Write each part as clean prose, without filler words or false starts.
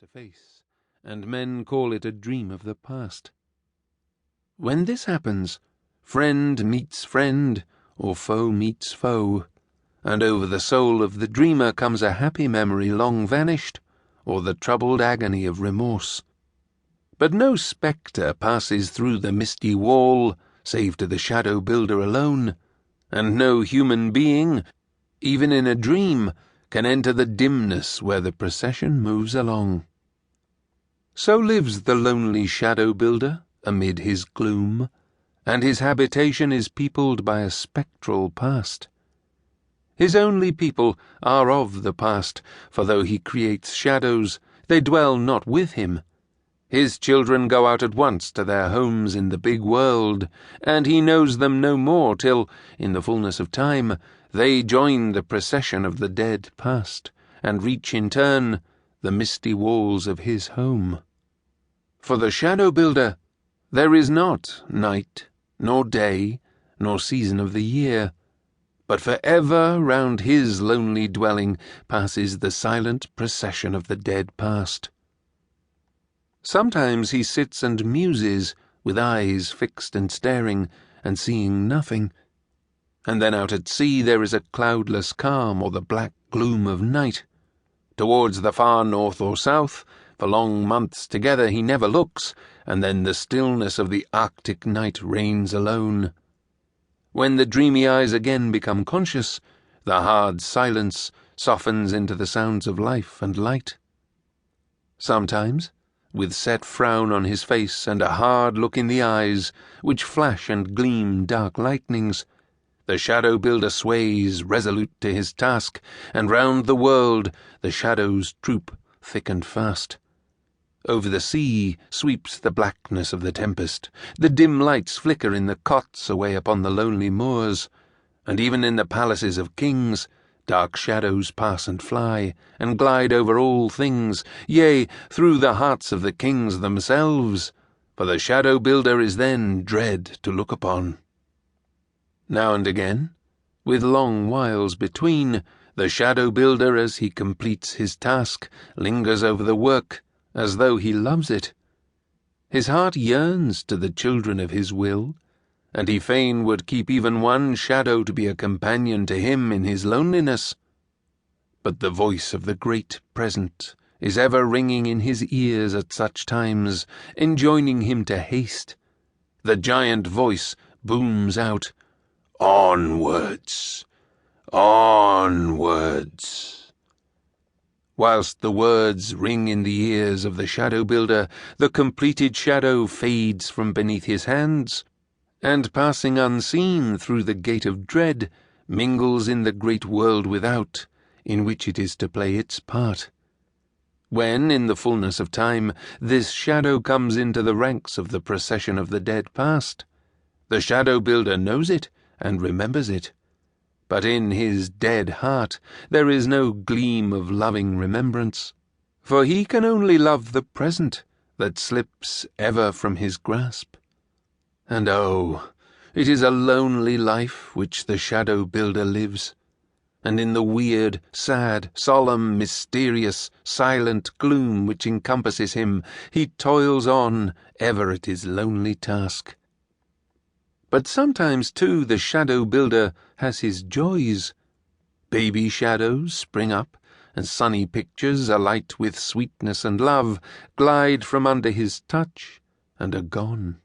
to face, and men call it a dream of the past. When this happens, friend meets friend, or foe meets foe, and over the soul of the dreamer comes a happy memory long vanished, or the troubled agony of remorse. But no spectre passes through the misty wall, save to the shadow builder alone, and no human being, even in a dream, can enter the dimness where the procession moves along. So lives the lonely shadow builder amid his gloom, and his habitation is peopled by a spectral past. His only people are of the past, for though he creates shadows, they dwell not with him. His children go out at once to their homes in the big world, and he knows them no more till, in the fullness of time, they join the procession of the dead past, and reach in turn the misty walls of his home. For the shadow builder, there is not night, nor day, nor season of the year, but for ever round his lonely dwelling passes the silent procession of the dead past. Sometimes he sits and muses, with eyes fixed and staring, and seeing nothing. And then out at sea there is a cloudless calm or the black gloom of night. Towards the far north or south, for long months together he never looks, and then the stillness of the Arctic night reigns alone. When the dreamy eyes again become conscious, the hard silence softens into the sounds of life and light. Sometimes, with set frown on his face and a hard look in the eyes, which flash and gleam dark lightnings, the shadow builder sways resolute to his task, and round the world the shadows troop thick and fast. Over the sea sweeps the blackness of the tempest, the dim lights flicker in the cots away upon the lonely moors, and even in the palaces of kings dark shadows pass and fly, and glide over all things, yea, through the hearts of the kings themselves, for the shadow builder is then dread to look upon. Now and again, with long whiles between, the shadow builder, as he completes his task, lingers over the work, as though he loves it. His heart yearns to the children of his will, and he fain would keep even one shadow to be a companion to him in his loneliness. But the voice of the great present is ever ringing in his ears at such times, enjoining him to haste. The giant voice booms out, "Onwards, onwards." Whilst the words ring in the ears of the shadow builder, the completed shadow fades from beneath his hands, and passing unseen through the gate of dread, mingles in the great world without, in which it is to play its part. When, in the fullness of time, this shadow comes into the ranks of the procession of the dead past, the shadow builder knows it and remembers it. But in his dead heart there is no gleam of loving remembrance, for he can only love the present that slips ever from his grasp. And oh, it is a lonely life which the shadow builder lives, and in the weird, sad, solemn, mysterious, silent gloom which encompasses him, he toils on ever at his lonely task. But sometimes, too, the shadow builder has his joys. Baby shadows spring up, and sunny pictures, alight with sweetness and love, glide from under his touch and are gone.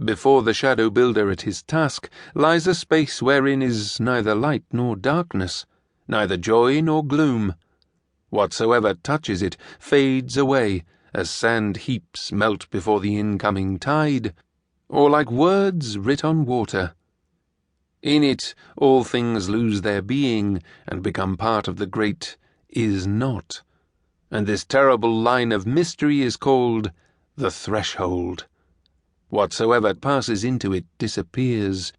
Before the shadow builder at his task lies a space wherein is neither light nor darkness, neither joy nor gloom. Whatsoever touches it fades away, as sand heaps melt before the incoming tide, or like words writ on water. In it all things lose their being and become part of the great is not, and this terrible line of mystery is called the threshold. Whatsoever passes into it disappears,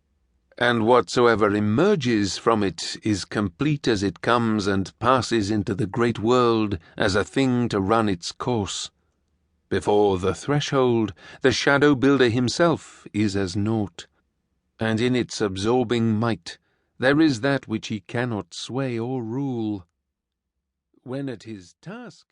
and whatsoever emerges from it is complete as it comes and passes into the great world as a thing to run its course. Before the threshold, the shadow builder himself is as naught, and in its absorbing might there is that which he cannot sway or rule. When at his task